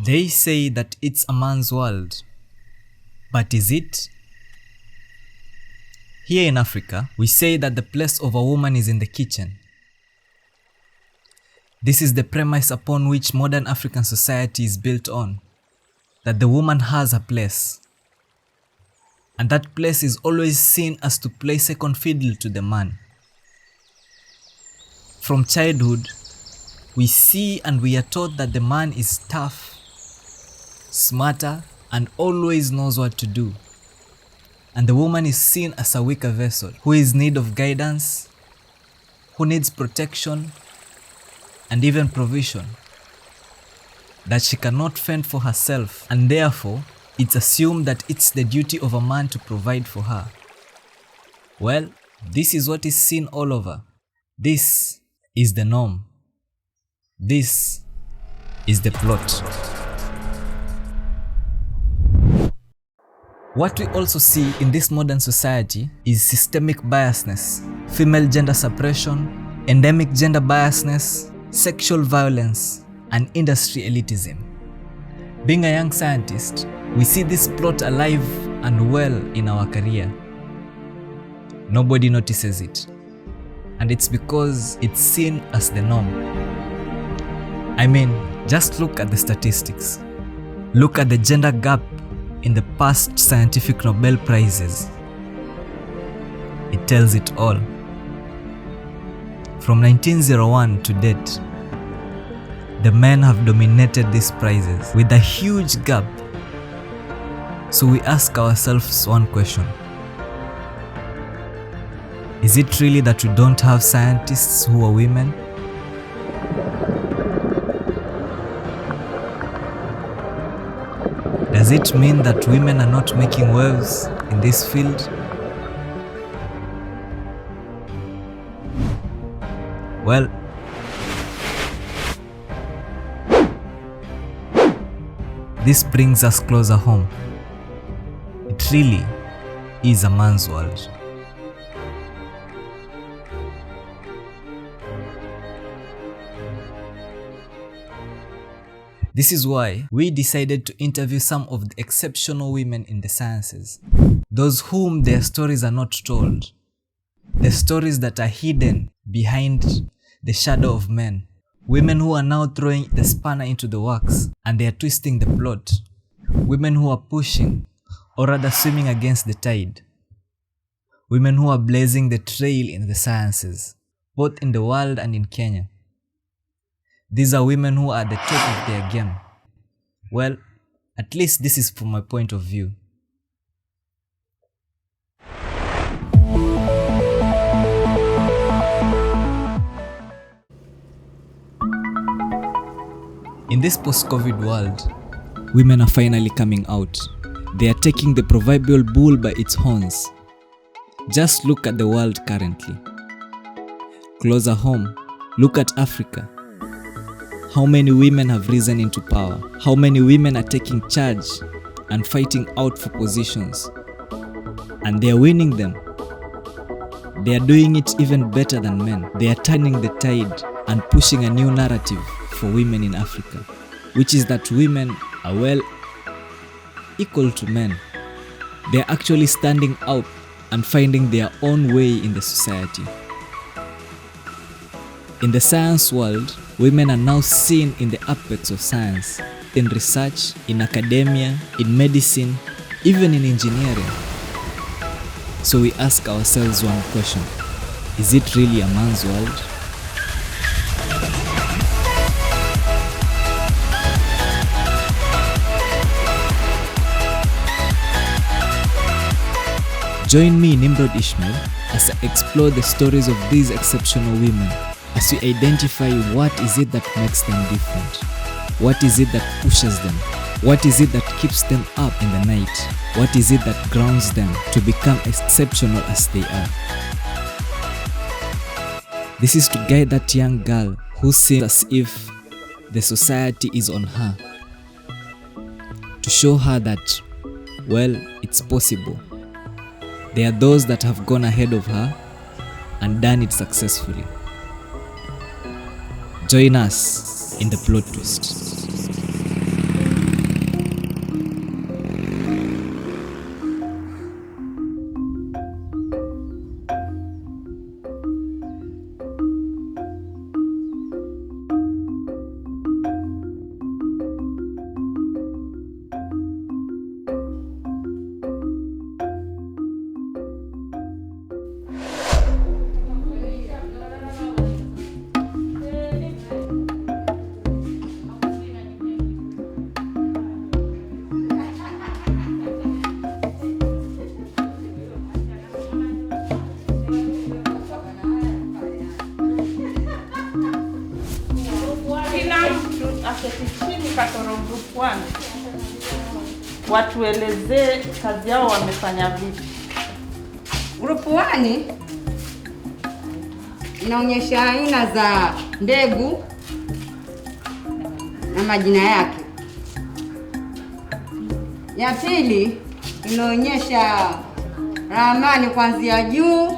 They say that it's a man's world, but is it? Here in Africa, we say that the place of a woman is in the kitchen. This is the premise upon which modern African society is built on, that the woman has a place, and that place is always seen as to play second fiddle to the man. From childhood, we see and we are taught that the man is tough, smarter, and always knows what to do. And the woman is seen as a weaker vessel who is in need of guidance, who needs protection, and even provision. That she cannot fend for herself, and therefore it's assumed that it's the duty of a man to provide for her. Well, this is what is seen all over. This is the norm. This is the plot. What we also see in this modern society is systemic biasness, female gender suppression, endemic gender biasness, sexual violence, and industry elitism. Being a young scientist, we see this plot alive and well in our career. Nobody notices it, and it's because it's seen as the norm. I mean, just look at the statistics. Look at the gender gap in the past scientific Nobel Prizes. It tells it all. From 1901 to date, the men have dominated these prizes with a huge gap. So we ask ourselves one question. Is it really that we don't have scientists who are women? Does it mean that women are not making waves in this field? Well, this brings us closer home. It really is a man's world. This is why we decided to interview some of the exceptional women in the sciences, those whom their stories are not told, the stories that are hidden behind the shadow of men, women who are now throwing the spanner into the works and they are twisting the plot, women who are pushing or rather swimming against the tide, women who are blazing the trail in the sciences, both in the world and in Kenya. These are women who are at the top of their game. Well, at least this is from my point of view. In this post-COVID world, women are finally coming out. They are taking the proverbial bull by its horns. Just look at the world currently. Closer home, look at Africa. How many women have risen into power? How many women are taking charge and fighting out for positions? And they are winning them. They are doing it even better than men. They are turning the tide and pushing a new narrative for women in Africa, which is that women are, well, equal to men. They are actually standing out and finding their own way in the society. In the science world, women are now seen in the apex of science, in research, in academia, in medicine, even in engineering. So we ask ourselves one question: is it really a man's world? Join me, Nimrod Ishmael, as I explore the stories of these exceptional women, as we identify what is it that makes them different, what is it that pushes them, what is it that keeps them up in the night, what is it that grounds them to become exceptional as they are. This is to guide that young girl who seems as if the society is on her, to show her that, well, it's possible. There are those that have gone ahead of her and done it successfully. Join us in the plot twist. Katoro Group 1 watuelezee kazi yao wamefanya vipi. Group 1 inaonyesha aina za mbegu na majina yake. Ya pili inaonyesha ramani kuanzia juu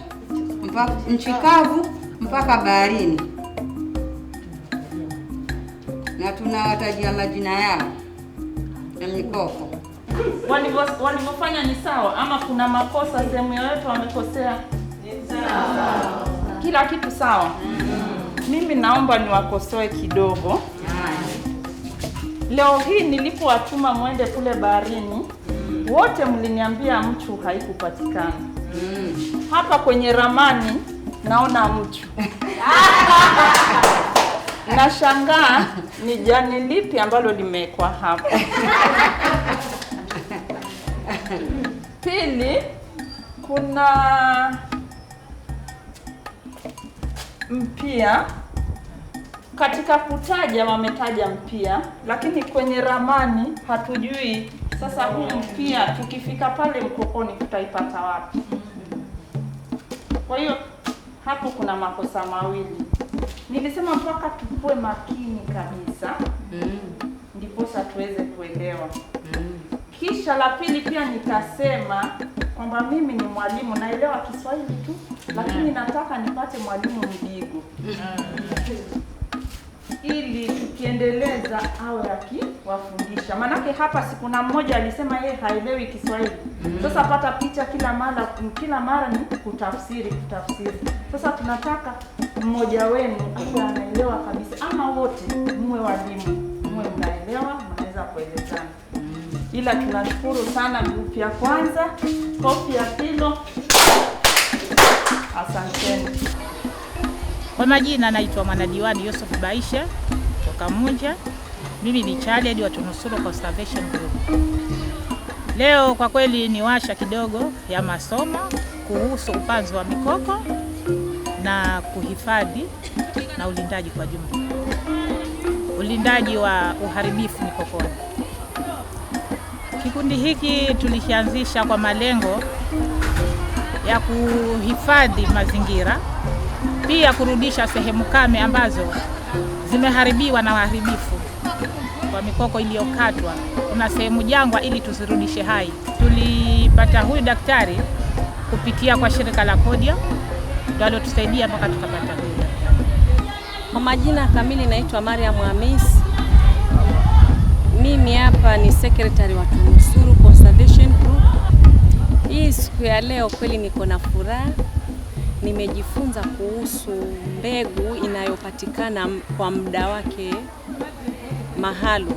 mpaka nchi kavu mpaka baharini, na tunawatajia majina yao na mikoko. Walivyofanya ni sawa ama kuna makosa sehemu yoyote wamekosea? Ni sawa. Kila kitu sawa. Mimi naomba niwakosoe kidogo. Leo hii nilipowatuma mwende kule baharini, wote mliniambia mchu haikupatikana. Hapa kwenye ramani naona mchu. Nashangaa ni jani lipi ambalo limekwa hapa. Pili, kuna mpia. Katika kutaja wametaja mpia, lakini kwenye ramani hatujui sasa huu mpia tukifika pale mkokoni tutaipata wapi. Kwa hiyo hapo kuna makosa mawili. Nilisema mpaka tukue makini kabisa ndiposa tuweze kuelewa. Kisha la pili pia nikasema kwamba mimi ni mwalimu, naelewa Kiswahili tu, lakini nataka nipate mwalimu mdigo. Ili tukiendeleza awe akiwafundisha. Manake hapa si kuna mmoja alisema yeye haelewi Kiswahili. Sasa pata picha kila mara ni kutafsiri. Sasa tunataka mmoja wenu awe anaelewa kabisa, ama wote muwe walimu, muwe mnaelewa, mnaweza kuelezana. Ila tunashukuru sana group ya kwanza, kofi ya pilo. Asanteni. Kwa majina naitwa Mwanadiwani Yusuf Baisha kutoka Munja. Mimi ni child wa Tunusuru Conservation Group. Leo kwa kweli ni washa kidogo ya masomo kuhusu upanzi wa mikoko na kuhifadhi na ulindaji kwa jumla. Ulindaji wa uharibifu mikokoni. Kikundi hiki tulikianzisha kwa malengo ya kuhifadhi mazingira, pia kurudisha sehemu kame ambazo zimeharibiwa na waharibifu kwa mikoko iliyokatwa. Kuna sehemu jangwa ili tuzirudishe hai. Tulipata huyu daktari kupitia kwa shirika la Kodia, ndio alotusaidia mpaka tukapata huyu daktari. Kwa majina kamili naitwa Mariam Hamisi. Mimi hapa ni secretary wa Tunusuru Conservation Group. Hii siku ya leo kweli niko na furaha. Nimejifunza kuhusu mbegu inayopatikana kwa muda wake mahalo.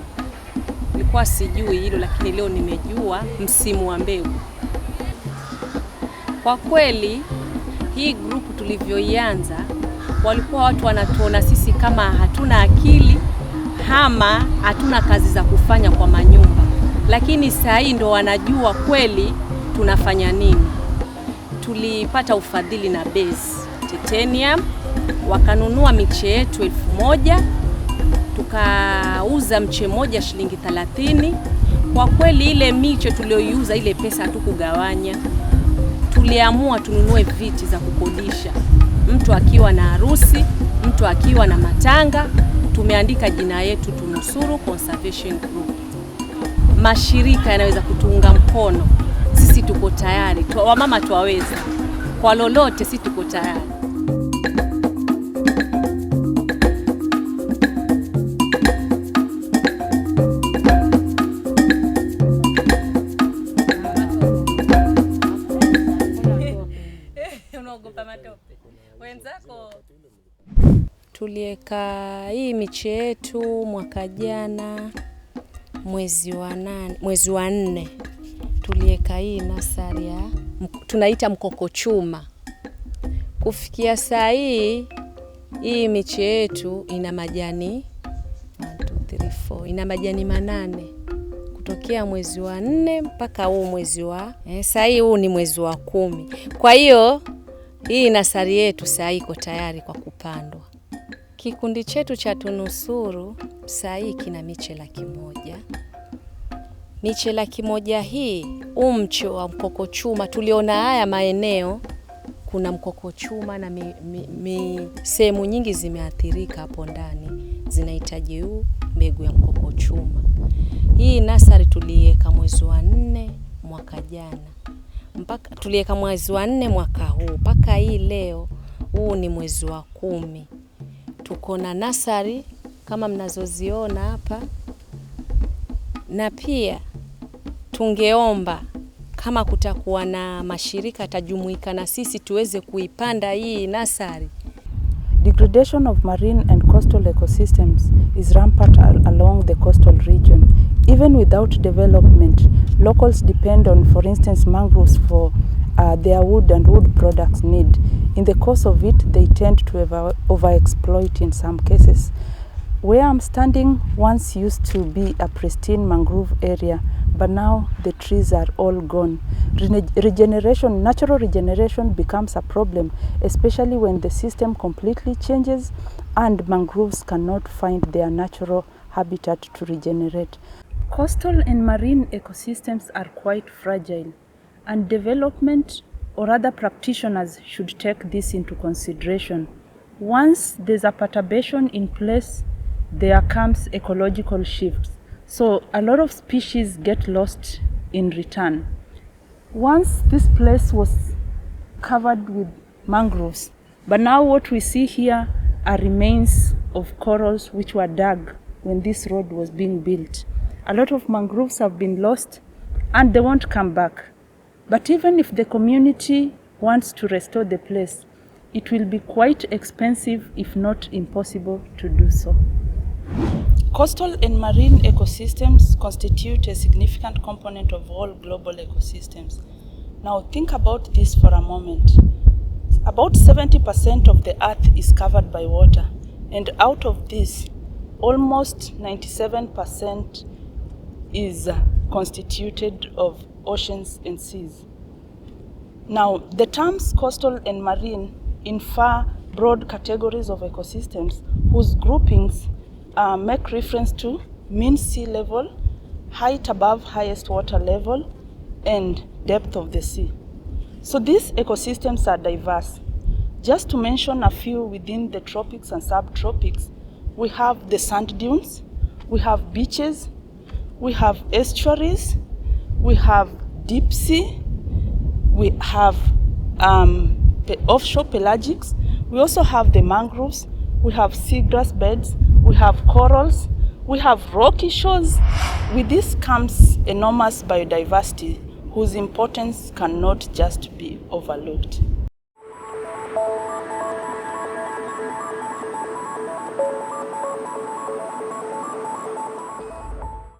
Nilikuwa sijui hilo, lakini leo nimejua msimu wa mbegu. Kwa kweli hii group tulivyoianza, walikuwa watu wanatuona sisi kama hatuna akili ama hatuna kazi za kufanya kwa manyumba, lakini saa hii ndo wanajua kweli tunafanya nini. Tulipata ufadhili na base titanium, wakanunua miche yetu 1000, tukauza mche moja shilingi 30. Kwa kweli ile miche tulioiuza, ile pesa hatukugawanya. Tuliamua tununue viti za kukodisha, mtu akiwa na harusi, mtu akiwa na matanga. Tumeandika jina yetu Tunusuru Conservation Group. Mashirika yanaweza kutuunga mkono, sisi tuko tayari. Wamama tuwaweza kwa lolote, sisi tuko tayari. Unaogopa matope wenzako? Tulieka hii miche yetu mwaka jana mwezi wa 4. Tulieka hii nasari ya tunaita mkokochuma. Kufikia saa hii miche yetu ina majani 1 2 3 4, ina majani 8 kutokea mwezi wa 4 mpaka huu mwezi wa saa hii huu ni mwezi wa 10. Kwa hiyo hii nasari yetu saa hii iko tayari kwa kupandwa. Kikundi chetu cha Tunusuru saa hii kina miche 100,000. Miche 100,000 hii, mche wa mkokochuma, tuliona haya maeneo kuna mkokochuma na sehemu nyingi zimeathirika hapo ndani, zinahitaji mbegu ya mkokochuma. Hii nasari tuliweka mwezi wa 4 mwaka jana, mpaka tuliweka mwezi wa 4 mwaka huu, mpaka hii leo ni mwezi wa 10. Tuko na nasari kama mnazoziona hapa, na pia tungeomba kama kutakuwa na mashirika tajumuika na sisi tuweze kuipanda hii nasari. Degradation of marine and coastal ecosystems is rampant along the coastal region. Even without development, locals depend on, for instance, mangroves for their wood and wood products need. In the course of it, they tend to overexploit in some cases. Where I'm standing once used to be a pristine mangrove area, but now the trees are all gone. Natural regeneration becomes a problem, especially when the system completely changes and mangroves cannot find their natural habitat to regenerate. Coastal and marine ecosystems are quite fragile, and development or other practitioners should take this into consideration. Once there's a perturbation in place, there comes ecological shifts. So a lot of species get lost in return. Once this place was covered with mangroves, but now what we see here are remains of corals which were dug when this road was being built. A lot of mangroves have been lost and they won't come back. But even if the community wants to restore the place, it will be quite expensive, if not impossible, to do so. Coastal and marine ecosystems constitute a significant component of all global ecosystems. Now think about this for a moment. About 70% of the earth is covered by water, and out of this, almost 97% is constituted of oceans and seas. Now, the terms coastal and marine infer broad categories of ecosystems whose groupings make reference to mean sea level, height above highest water level, and depth of the sea. So these ecosystems are diverse. Just to mention a few within the tropics and subtropics, we have the sand dunes, we have beaches, we have estuaries, we have deep sea, we have offshore pelagics, we also have the mangroves, we have seagrass beds, we have corals, we have rocky shores. With this comes enormous biodiversity whose importance cannot just be overlooked.